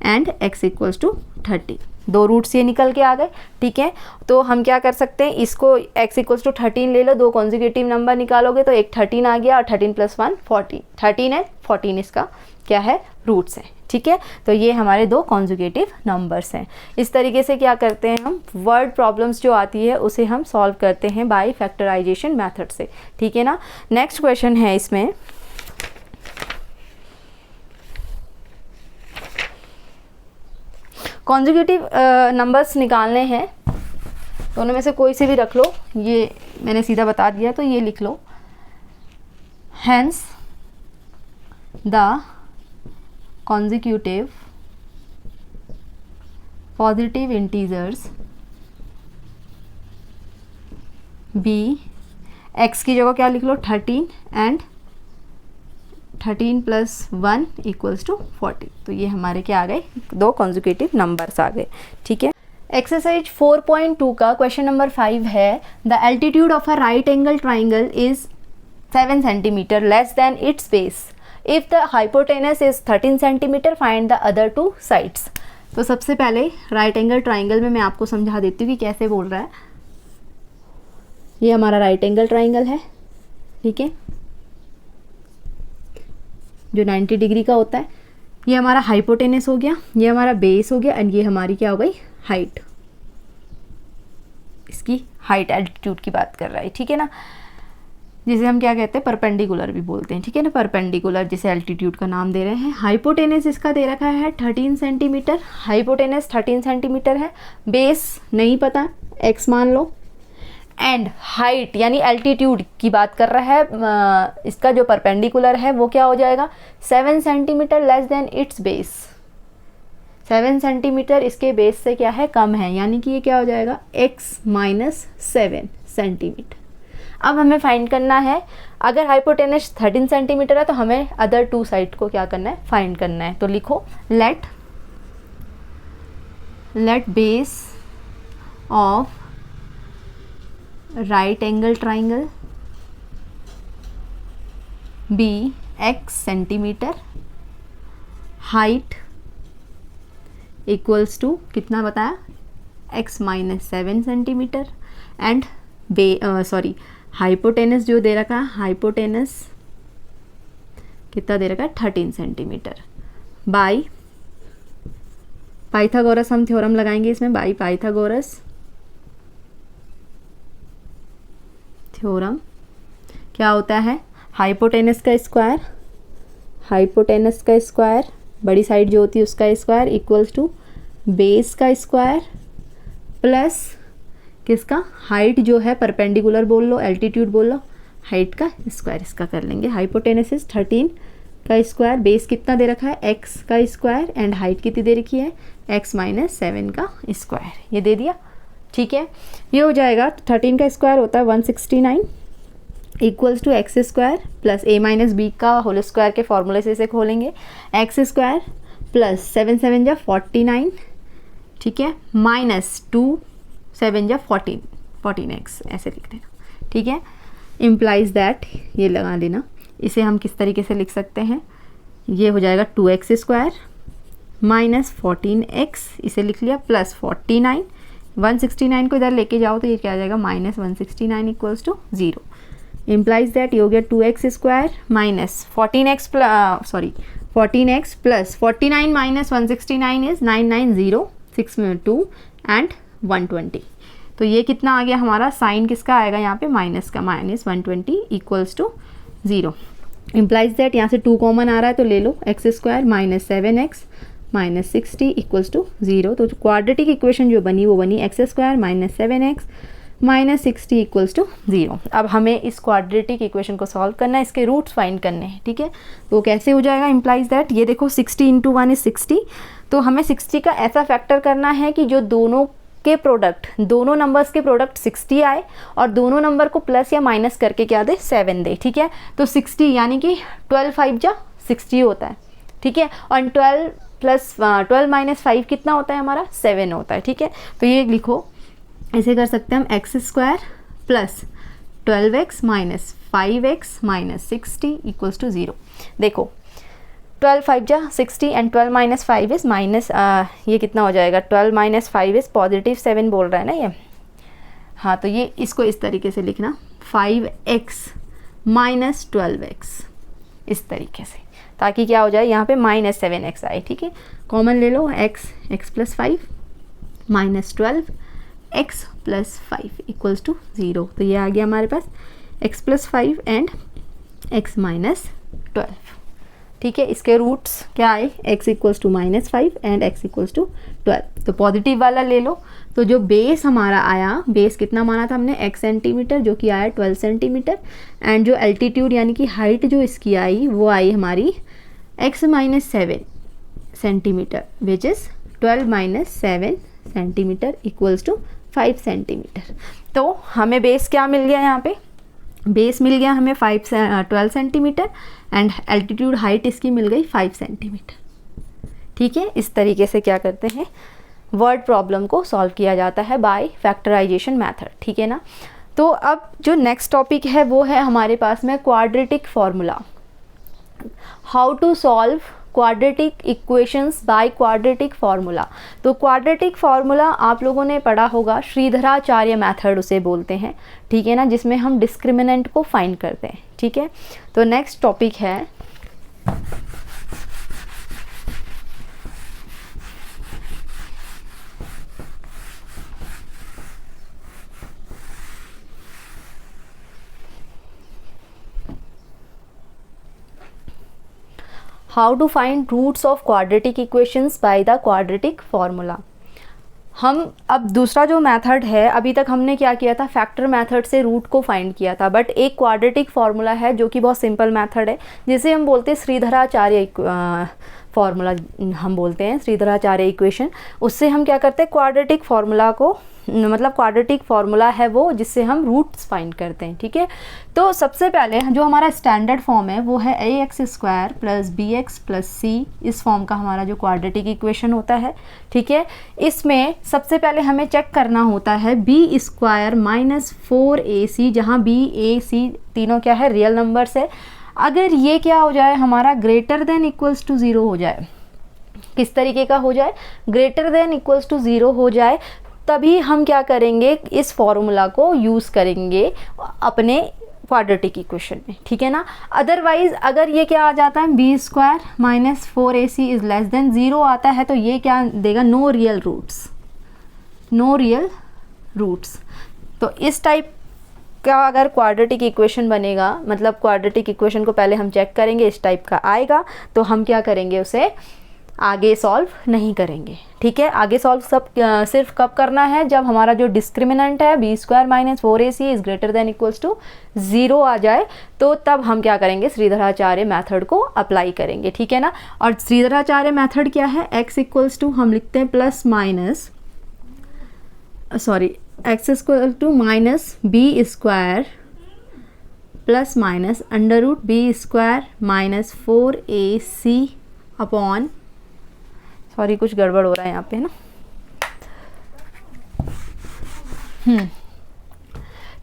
and x equals to 30। 2 roots ये निकल के आ गए, ठीक है। तो हम क्या कर सकते हैं, इसको x इक्वल्स टू 13 ले लो, 2 कॉन्जिक्यूटिव नंबर निकालोगे तो एक 13 आ गया और 13 प्लस 1 14, 13 है 14 इसका क्या है रूट्स है, ठीक है। तो ये हमारे 2 कॉन्जुगेटिव नंबर्स हैं। इस तरीके से क्या करते हैं हम, वर्ड प्रॉब्लम्स जो आती है उसे हम सॉल्व करते हैं बाय फैक्टराइजेशन मेथड से, ठीक है ना। नेक्स्ट क्वेश्चन है इसमें, कॉन्जुगेटिव नंबर्स निकालने हैं, दोनों में से कोई से भी रख लो, ये मैंने सीधा बता दिया तो ये लिख लो, hence the consecutive positive integers b, x की जगह क्या लिख लो 13 एंड 13 प्लस 1 इक्वल्स टू 40। तो ये हमारे क्या आ गए, 2 consecutive नंबर्स आ गए, ठीक है। एक्सरसाइज 4.2 का क्वेश्चन नंबर 5 है, the altitude of a right angle triangle is 7 centimetre less than it's base if the hypotenuse is 13 centimetre find the other two sides. तो सबसे पहले राइट एंगल ट्राइंगल में मैं आपको समझा देती हूँ कि कैसे बोल रहा है। ये हमारा राइट एंगल ट्राइंगल है, ठीक है, जो 90 डिग्री का होता है। ये हमारा हाइपोटेनस हो गया, ये हमारा बेस हो गया, एंड ये हमारी क्या हो गई, हाइट। इसकी हाइट एल्टीट्यूड की बात कर रहा है, ठीक है ना, जिसे हम क्या कहते हैं, परपेंडिकुलर भी बोलते हैं, ठीक है ना, परपेंडिकुलर जिसे एल्टीट्यूड का नाम दे रहे हैं। हाइपोटेनस इसका दे रखा है 13 सेंटीमीटर, हाइपोटेनस 13 सेंटीमीटर है, बेस नहीं पता, x मान लो, एंड हाइट यानी एल्टीट्यूड की बात कर रहा है। इसका जो परपेंडिकुलर है वो क्या हो जाएगा, 7 centimetre less than it's base. 7 centimetre इसके बेस से क्या है, कम है, यानी कि ये क्या हो जाएगा, x माइनस 7 सेंटीमीटर। अब हमें फाइंड करना है, अगर हाइपोटेनस 13 सेंटीमीटर है तो हमें अदर टू साइड को क्या करना है, फाइंड करना है। तो लिखो let base of right angle triangle be x centimetre, height equals to कितना बताया, x minus 7 centimetre, and hypotenuse जो दे रखा है, हाइपोटेनस कितना दे रखा है, 13 सेंटीमीटर, बाई पाइथागोरस हम थ्योरम लगाएंगे इसमें, बाई पाइथागोरस थ्योरम क्या होता है, हाइपोटेनस का स्क्वायर, हाइपोटेनस का स्क्वायर बड़ी साइड जो होती है उसका स्क्वायर इक्वल्स टू बेस का स्क्वायर प्लस किसका, हाइट जो है परपेंडिकुलर बोल लो, एल्टीट्यूड बोल लो, हाइट का स्क्वायर इसका कर लेंगे। हाइपोटेनस इज 13 का स्क्वायर, बेस कितना दे रखा है, x का स्क्वायर, एंड हाइट कितनी दे रखी है, x माइनस 7 का स्क्वायर, ये दे दिया, ठीक है। ये हो जाएगा, 13 का स्क्वायर होता है 169 equals to x square plus a minus B का होल स्क्वायर के फॉर्मूले से इसे खोलेंगे, एक्स स्क्वायर प्लस 7 7 जा 49, ठीक है, माइनस 2 7 जा 14x ऐसे लिख देना, ठीक है। इम्प्लाइज दैट, ये लगा देना, इसे हम किस तरीके से लिख सकते हैं, ये हो जाएगा 2x स्क्वायर माइनस 14x, इसे लिख लिया, प्लस 49, 169 को इधर लेके जाओ तो ये क्या आ जाएगा, minus 169 equals to 0। Implies that ये हो गया 2x square minus 14x plus 49 minus 169 is 990, 6 में 2 एंड 120। तो ये कितना आ गया हमारा, साइन किसका आएगा यहाँ पे, माइनस का, minus 120 equals to 0। Implies that यहाँ से 2 कॉमन आ रहा है तो ले लो, x square minus 7x minus 60 equals to 0। तो क्वाड्रेटिक इक्वेशन जो बनी वो बनी x square minus 7x minus 60 equals to 0। अब हमें इस क्वाड्रेटिक इक्वेशन को सॉल्व करना है, इसके रूट्स फाइंड करने हैं, ठीक है। तो कैसे हो जाएगा, इम्प्लाइज दैट ये देखो 60 इंटू 1 इज 60, तो हमें 60 का ऐसा फैक्टर करना है कि जो दोनों के प्रोडक्ट, दोनों नंबर्स के प्रोडक्ट 60 आए और दोनों नंबर को प्लस या माइनस करके क्या दे, 7 दे, ठीक है। तो 60 यानी कि 12 5 जा 60 होता है, ठीक है, और 12 माइनस 5 कितना होता है हमारा, 7 होता है, ठीक है। तो ये लिखो, ऐसे कर सकते हैं हम, x square plus 12x minus 5x minus 60 equals to 0। देखो 12 5 जा 60 एंड 12 माइनस 5 इज माइनस, ये कितना हो जाएगा, 12 माइनस 5 इज पॉजिटिव 7 बोल रहा है ना ये, हाँ, तो ये इसको इस तरीके से लिखना, 5x माइनस 12x इस तरीके से, ताकि क्या हो जाए यहाँ पे माइनस 7x आए, ठीक है। कॉमन ले लो, x plus 5 minus 12 x plus 5 equals to 0। तो ये आ गया हमारे पास x plus 5 and x minus 12, ठीक है। इसके रूट्स क्या आए, x equals to minus 5 and x equals to 12। तो पॉजिटिव वाला ले लो, तो जो बेस हमारा आया, बेस कितना माना था हमने, x सेंटीमीटर, जो कि आया 12 सेंटीमीटर, एंड जो एल्टीट्यूड यानी कि हाइट जो इसकी आई वो आई हमारी x minus 7 centimetre, which is 12 minus 7 centimetre equals to 5 centimetre. तो हमें बेस क्या मिल गया, यहाँ पे बेस मिल गया हमें 12 सेंटीमीटर एंड एल्टीट्यूड हाइट इसकी मिल गई 5 सेंटीमीटर, ठीक है। इस तरीके से क्या करते हैं, वर्ड प्रॉब्लम को सॉल्व किया जाता है बाय फैक्टराइजेशन मेथड, ठीक है ना। तो अब जो नेक्स्ट टॉपिक है वो है हमारे पास में quadratic formula. How to solve quadratic equations by quadratic formula. तो क्वाड्रेटिक फार्मूला आप लोगों ने पढ़ा होगा, श्रीधराचार्य मेथड उसे बोलते हैं, ठीक है ना, जिसमें हम डिस्क्रिमिनेंट को फाइंड करते हैं, ठीक है। तो नेक्स्ट टॉपिक है how to find roots of quadratic equations by the quadratic formula. हम अब दूसरा जो मेथड है, अभी तक हमने क्या किया था, फैक्टर मेथड से रूट को फाइंड किया था, बट एक क्वाड्रेटिक फार्मूला है जो कि बहुत सिंपल मेथड है, जिसे हम बोलते हैं श्रीधराचार्य फार्मूला, हम बोलते हैं श्रीधराचार्य इक्वेशन। उससे हम क्या करते हैं, क्वाड्रेटिक फार्मूला को, मतलब क्वाड्रेटिक फार्मूला है वो जिससे हम रूट्स फाइंड करते हैं, ठीक है। तो सबसे पहले जो हमारा स्टैंडर्ड फॉर्म है वो है ax² + bx + c, इस फॉर्म का हमारा जो क्वाड्रेटिक इक्वेशन होता है, ठीक है। इसमें सबसे पहले हमें चेक करना होता है b² - 4ac, जहाँ b a c तीनों क्या है, रियल नंबर्स है। अगर ये क्या हो जाए, हमारा ग्रेटर देन इक्वल्स टू 0 हो जाए, किस तरीके का हो जाए, ग्रेटर देन इक्वल्स टू 0 हो जाए, तभी हम क्या करेंगे, इस फॉर्मूला को यूज़ करेंगे अपने क्वाड्रेटिक इक्वेशन में, ठीक है ना। अदरवाइज अगर ये क्या आ जाता है, b² - 4ac is less than 0 आता है, तो ये क्या देगा, no real roots, no real roots. तो इस टाइप का अगर क्वाड्रेटिक इक्वेशन बनेगा, मतलब क्वाड्रेटिक इक्वेशन को पहले हम चेक करेंगे, इस टाइप का आएगा तो हम क्या करेंगे, उसे आगे सॉल्व नहीं करेंगे, ठीक है। आगे सॉल्व सिर्फ कब करना है, जब हमारा जो डिस्क्रिमिनेंट है b² - 4ac is greater than equals to 0 आ जाए, तो तब हम क्या करेंगे, श्रीधराचार्य मेथड को अप्लाई करेंगे, ठीक है ना। और श्रीधराचार्य मेथड क्या है, x इक्वल्स टू हम लिखते हैं x - b² +(b² - 4ac upon, sorry कुछ गड़बड़ हो रहा है यहाँ पे ना,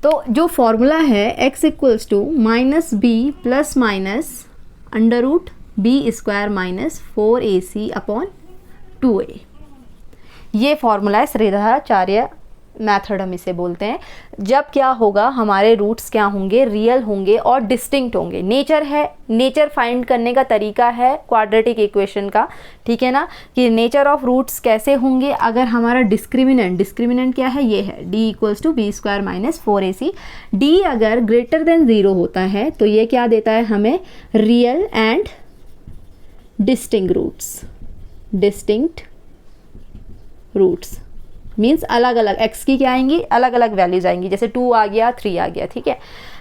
तो जो फॉर्मूला है x equals to -b ±√b² - 4ac upon 2a, ये फॉर्मूला है श्रीधराचार्य मेथड, हम इसे बोलते हैं। जब क्या होगा, हमारे रूट्स क्या होंगे, रियल होंगे और डिस्टिंक्ट होंगे। नेचर है, नेचर फाइंड करने का तरीका है क्वाड्रेटिक इक्वेशन का, ठीक है ना, कि नेचर ऑफ रूट्स कैसे होंगे। अगर हमारा डिस्क्रिमिनेंट क्या है, ये है d = b² - 4ac, d अगर ग्रेटर देन 0 होता है तो ये क्या देता है हमें, real and distinct roots, means अलग अलग x की क्या आएंगी, अलग अलग वैल्यूज आएंगी, जैसे 2 आ गया, 3 आ गया, ठीक है।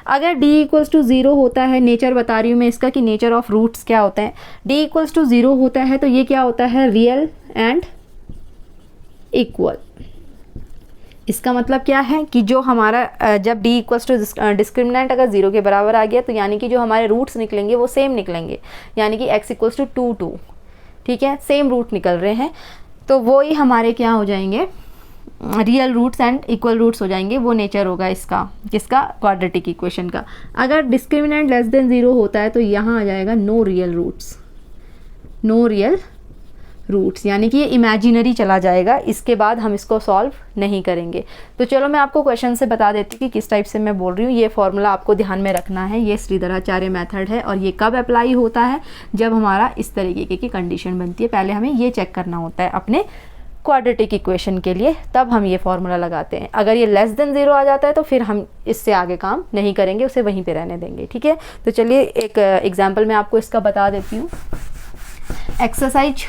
अगर d = 0 होता है, नेचर बता रही हूँ मैं इसका कि नेचर ऑफ रूट्स क्या होते हैं, d = 0 होता है तो ये क्या होता है, रियल एंड इक्वल। इसका मतलब क्या है कि जो हमारा जब d = डिस्क्रिमिनेंट अगर 0 के बराबर आ गया, तो यानी कि जो हमारे रूट्स निकलेंगे वो सेम निकलेंगे, यानी कि x = 2 2, ठीक है, सेम रूट निकल रहे हैं, तो वो ही हमारे क्या हो जाएंगे, real roots and equal roots हो जाएंगे। वो नेचर होगा इसका, किसका, क्वाड्रेटिक इक्वेशन का। अगर डिस्क्रिमिनेंट लेस देन 0 होता है तो यहाँ आ जाएगा नो रियल रूट्स, यानी कि ये इमेजिनरी चला जाएगा, इसके बाद हम इसको सॉल्व नहीं करेंगे। तो चलो मैं आपको क्वेश्चन से बता देती हूँ कि किस टाइप से मैं बोल रही हूँ। ये फॉर्मूला आपको ध्यान में रखना है, ये श्रीधराचार्य मेथड है, और ये कब अप्लाई होता है, जब हमारा इस तरीके की कंडीशन बनती है। पहले हमें ये चेक करना होता है अपने क्वाड्रेटिक इक्वेशन के लिए, तब हम ये फॉर्मूला लगाते हैं। अगर ये लेस देन 0 आ जाता है तो फिर हम इससे आगे काम नहीं करेंगे, उसे वहीं पे रहने देंगे, ठीक है। तो चलिए एक एग्जांपल मैं आपको इसका बता देती हूँ। एक्सरसाइज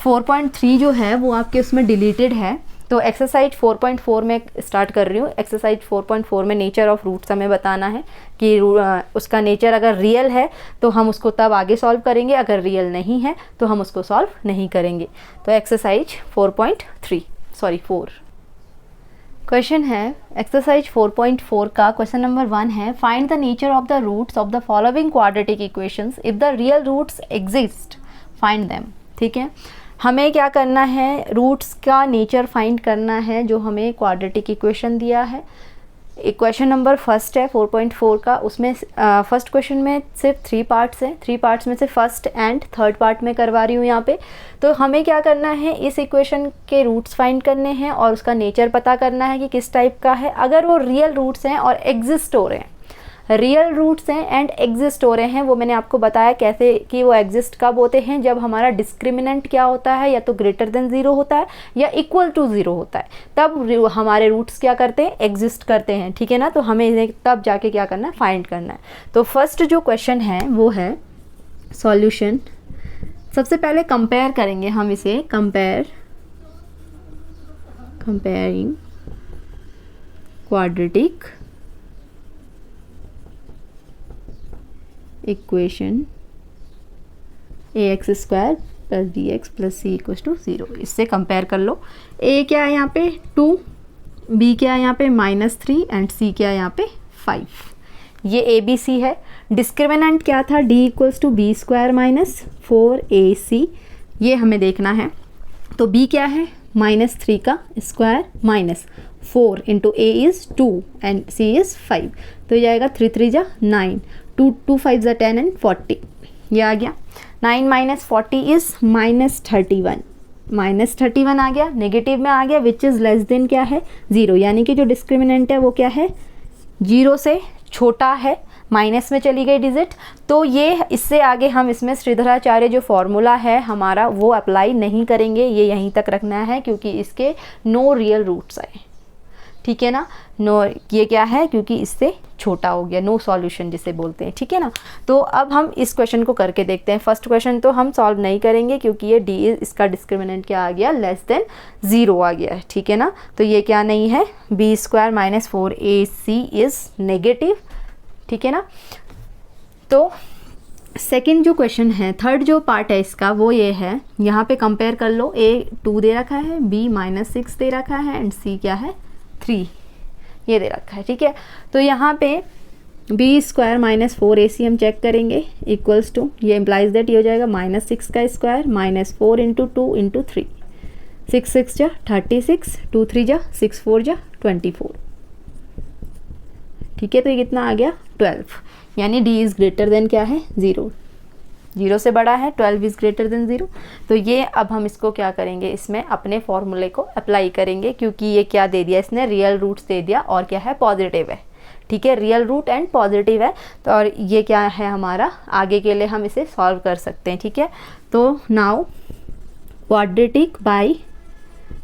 4.3 जो है वो आपके उसमें डिलीटेड है, तो एक्सरसाइज 4.4 में स्टार्ट कर रही हूँ। एक्सरसाइज 4.4 में नेचर ऑफ रूट्स हमें बताना है कि उसका नेचर अगर रियल है तो हम उसको तब आगे सॉल्व करेंगे, अगर रियल नहीं है तो हम उसको सॉल्व नहीं करेंगे। तो एक्सरसाइज 4 क्वेश्चन है एक्सरसाइज 4.4 का क्वेश्चन नंबर 1 है, find the nature of the roots of the following quadratic equations if the real roots exist find them. ठीक है, हमें क्या करना है, रूट्स का नेचर फाइंड करना है जो हमें क्वाड्रेटिक इक्वेशन दिया है क्वेश्चन नंबर फर्स्ट है 4.4 का, उसमें फर्स्ट क्वेश्चन में सिर्फ 3 पार्ट्स हैं, 3 पार्ट्स में से फर्स्ट एंड थर्ड पार्ट में करवा रही हूँ यहाँ पे। तो हमें क्या करना है, इस इक्वेशन के रूट्स फाइंड करने हैं और उसका नेचर पता करना है कि किस टाइप का है। अगर वो रियल रूट्स हैं और एग्जिस्ट हो रहे हैं, रियल रूट्स हैं एंड एग्जिस्ट हो रहे हैं, वो मैंने आपको बताया कैसे कि वो एग्जिस्ट कब होते हैं, जब हमारा डिस्क्रिमिनेंट क्या होता है, या तो ग्रेटर देन 0 होता है या इक्वल टू 0 होता है, तब हमारे रूट्स क्या करते हैं, एग्जिस्ट करते हैं। ठीक है ना, तो हमें इन्हें तब जाके क्या करना है, फाइंड करना है। तो फर्स्ट जो क्वेश्चन है वो है सॉल्यूशन। सबसे पहले कंपेयर करेंगे हम इसे, comparing quadratic equation ax square plus bx plus c equals to 0। इससे कंपेयर कर लो। a क्या है यहाँ पे 2, b क्या है यहाँ पे -3 एंड c क्या है यहाँ पे 5। ये ABC है। डिस्क्रिमिनेंट क्या था, d equals to b square minus 4ac, ये हमें देखना है। तो b क्या है -3 का square minus 4 into a is 2 and c is 5, तो ये आएगा 3 3 जा 9, 2 5 जा 10 एंड 40, ये आ गया। 9 माइनस 40 इज़ -31, -31 आ गया, नेगेटिव में आ गया, विच इज़ लेस देन क्या है 0, यानी कि जो डिस्क्रिमिनेंट है वो क्या है 0 से छोटा है, माइनस में चली गई डिजिट। तो ये इससे आगे हम इसमें श्रीधराचार्य जो फॉर्मूला है हमारा वो अप्लाई नहीं करेंगे, ये यहीं तक रखना है क्योंकि इसके नो रियल रूट्स आए। ठीक है ना, नो, ये क्या है क्योंकि इससे छोटा हो गया, नो सॉल्यूशन जिसे बोलते हैं। ठीक है ना, तो अब हम इस क्वेश्चन को करके देखते हैं। फर्स्ट क्वेश्चन तो हम सॉल्व नहीं करेंगे क्योंकि ये डी इसका डिस्क्रिमिनेंट क्या आ गया, लेस देन 0 आ गया है। ठीक है ना, तो ये क्या नहीं है, b square minus 4ac is negative. ठीक है ना, तो सेकंड जो क्वेश्चन है, थर्ड जो पार्ट है इसका वो ये है, यहाँ पे कंपेयर कर लो, a 2 दे रखा है, b -6 दे रखा है एंड c क्या है 3, ये दे रखा है। ठीक है, तो यहाँ पे बी स्क्वायर माइनस 4ac हम चेक करेंगे इक्वल्स टू, ये इम्प्लाइज दैट ये हो जाएगा -6 का स्क्वायर माइनस 4 इंटू 2 इंटू 3, 6 6 जा 36, 2 3 जा 6 4 जा 24। ठीक है, तो ये कितना आ गया 12, यानी d इज़ ग्रेटर देन क्या है 0, 0 से बड़ा है, 12 इज़ ग्रेटर देन 0। तो ये अब हम इसको क्या करेंगे, इसमें अपने फॉर्मूले को अप्लाई करेंगे क्योंकि ये क्या दे दिया इसने, रियल रूट्स दे दिया और क्या है पॉजिटिव है। ठीक है, रियल रूट एंड पॉजिटिव है, तो और ये क्या है हमारा, आगे के लिए हम इसे सॉल्व कर सकते हैं। ठीक है, तो now quadratic by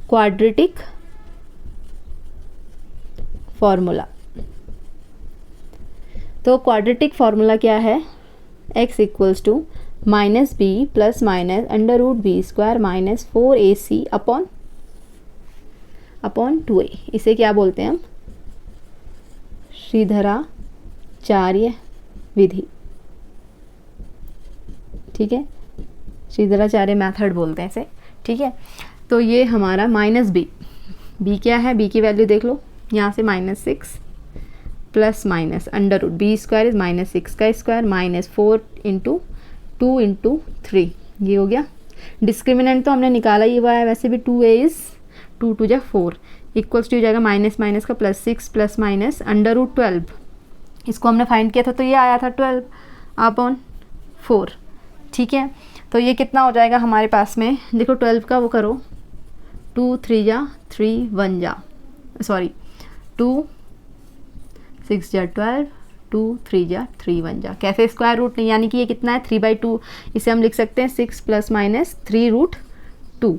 quadratic formula. तो क्वाड्रेटिक फार्मूला क्या है, x equals to minus b plus minus under root b square minus 4ac upon 2a। इसे क्या बोलते हैं हम, श्रीधराचार्य विधि। ठीक है, श्रीधराचार्य मेथड बोलते हैं इसे। ठीक है, तो ये हमारा माइनस बी क्या है, b की वैल्यू देख लो, यहाँ से -6 plus minus under root b square is -6 का स्क्वायर माइनस 4 इंटू 2 इंटू 3, ये हो गया। डिस्क्रिमिनेंट तो हमने निकाला ही हुआ है वैसे भी, 2a इज़ 2 2 जा 4 इक्वल्स टू हो जाएगा माइनस माइनस का +6 प्लस माइनस अंडर रूट 12, इसको हमने फाइंड किया था तो ये आया था 12 अपॉन 4। ठीक है, तो ये कितना हो जाएगा हमारे पास में, देखो 12 का वो करो, 2 3 जा 3 1 जा, सॉरी 2 6 जा 12, 2 3 जा 3 1 जा, कैसे स्क्वायर रूट नहीं, यानी कि ये कितना है 3/2, इसे हम लिख सकते हैं 6 प्लस माइनस 3√2,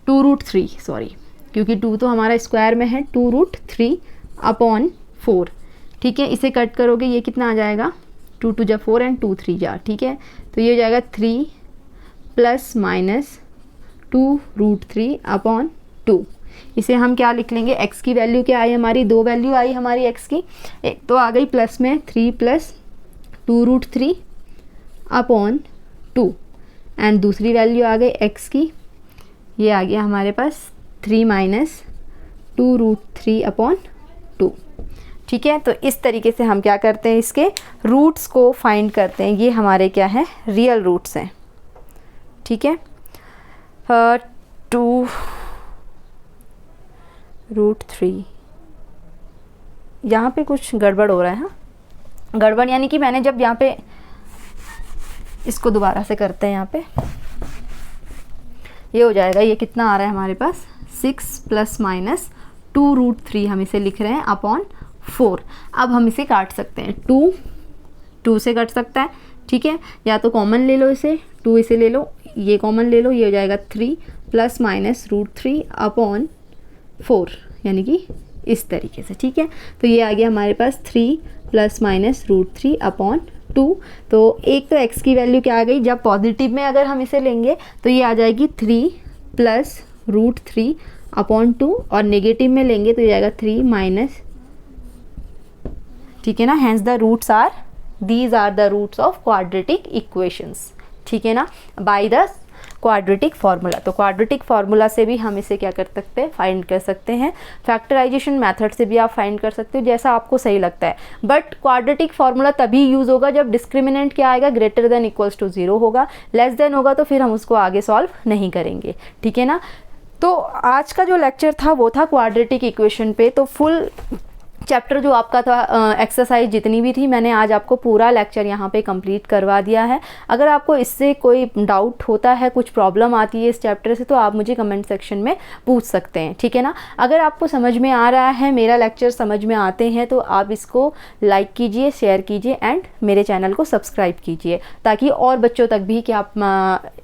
2√3 सॉरी, क्योंकि 2 तो हमारा स्क्वायर में है, 2√3 अपॉन 4। ठीक है, इसे कट करोगे ये कितना आ जाएगा, 2 2 जा 4 एंड 2 3 जा। ठीक है, तो ये हो जाएगा 3 प्लस माइनस 2√3 अपॉन 2। इसे हम क्या लिख लेंगे, x की वैल्यू क्या आई हमारी, 2 वैल्यू आई हमारी x की, एक तो आ गई प्लस में 3 प्लस 2√3 अपॉन 2 एंड दूसरी वैल्यू आ गई x की, ये आ गया हमारे पास 3 माइनस 2√3 अपॉन 2। ठीक है, तो इस तरीके से हम क्या करते हैं, इसके रूट्स को फाइंड करते हैं, ये हमारे क्या है रियल रूट्स हैं। ठीक है, 2√3 यहाँ पे कुछ गड़बड़ हो रहा है। हाँ, गड़बड़ यानी कि मैंने जब यहाँ पे इसको दोबारा से करते हैं, यहाँ पे ये हो जाएगा, ये कितना आ रहा है हमारे पास 6 प्लस माइनस 2√3 हम इसे लिख रहे हैं अपॉन 4। अब हम इसे काट सकते हैं, 2 से कट सकता है, ठीक है, या तो कॉमन ले लो इसे, 2 इसे ले लो, ये कॉमन ले लो, ये हो जाएगा 3 प्लस माइनस √3 अपॉन 4, यानी कि इस तरीके से, ठीक है। तो ये आ गया हमारे पास 3 प्लस माइनस √3 अपॉन 2। तो एक तो x की वैल्यू क्या आ गई, जब पॉजिटिव में अगर हम इसे लेंगे तो ये आ जाएगी 3 प्लस √3 अपॉन 2, और नेगेटिव में लेंगे तो ये आएगा 3 माइनस, ठीक है ना। Hence the roots are, these are the roots of quadratic equations, ठीक है ना, बाय द क्वाड्रेटिक फार्मूला। तो क्वाड्रेटिक फार्मूला से भी हम इसे क्या कर सकते हैं, फाइंड कर सकते हैं। फैक्टराइजेशन मेथड से भी आप फाइंड कर सकते हो, जैसा आपको सही लगता है। बट क्वाड्रेटिक फार्मूला तभी यूज़ होगा जब डिस्क्रिमिनेंट क्या आएगा, ग्रेटर देन इक्वल्स टू 0 होगा, लेस देन होगा तो फिर हम उसको आगे सॉल्व नहीं करेंगे, ठीक है ना। तो आज का जो लेक्चर था वो था क्वाड्रेटिक इक्वेशन पे। तो फुल चैप्टर जो आपका था, एक्सरसाइज जितनी भी थी, मैंने आज आपको पूरा लेक्चर यहाँ पे कंप्लीट करवा दिया है। अगर आपको इससे कोई डाउट होता है, कुछ प्रॉब्लम आती है इस चैप्टर से, तो आप मुझे कमेंट सेक्शन में पूछ सकते हैं, ठीक है ना। अगर आपको समझ में आ रहा है, मेरा लेक्चर समझ में आते हैं, तो आप इसको लाइक कीजिए, शेयर कीजिए एंड मेरे चैनल को सब्सक्राइब कीजिए, ताकि और बच्चों तक भी क्या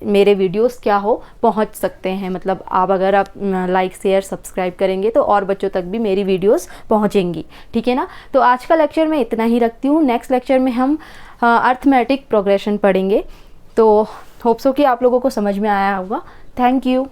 मेरे वीडियोस क्या हो पहुँच सकते हैं। मतलब आप लाइक शेयर सब्सक्राइब करेंगे तो और बच्चों तक भी मेरी वीडियोस पहुँचेंगी, ठीक है ना। तो आज का लेक्चर मैं इतना ही रखती हूँ। नेक्स्ट लेक्चर में हम अर्थमेटिक प्रोग्रेशन पढ़ेंगे। तो होप्स हो कि आप लोगों को समझ में आया होगा। Thank you.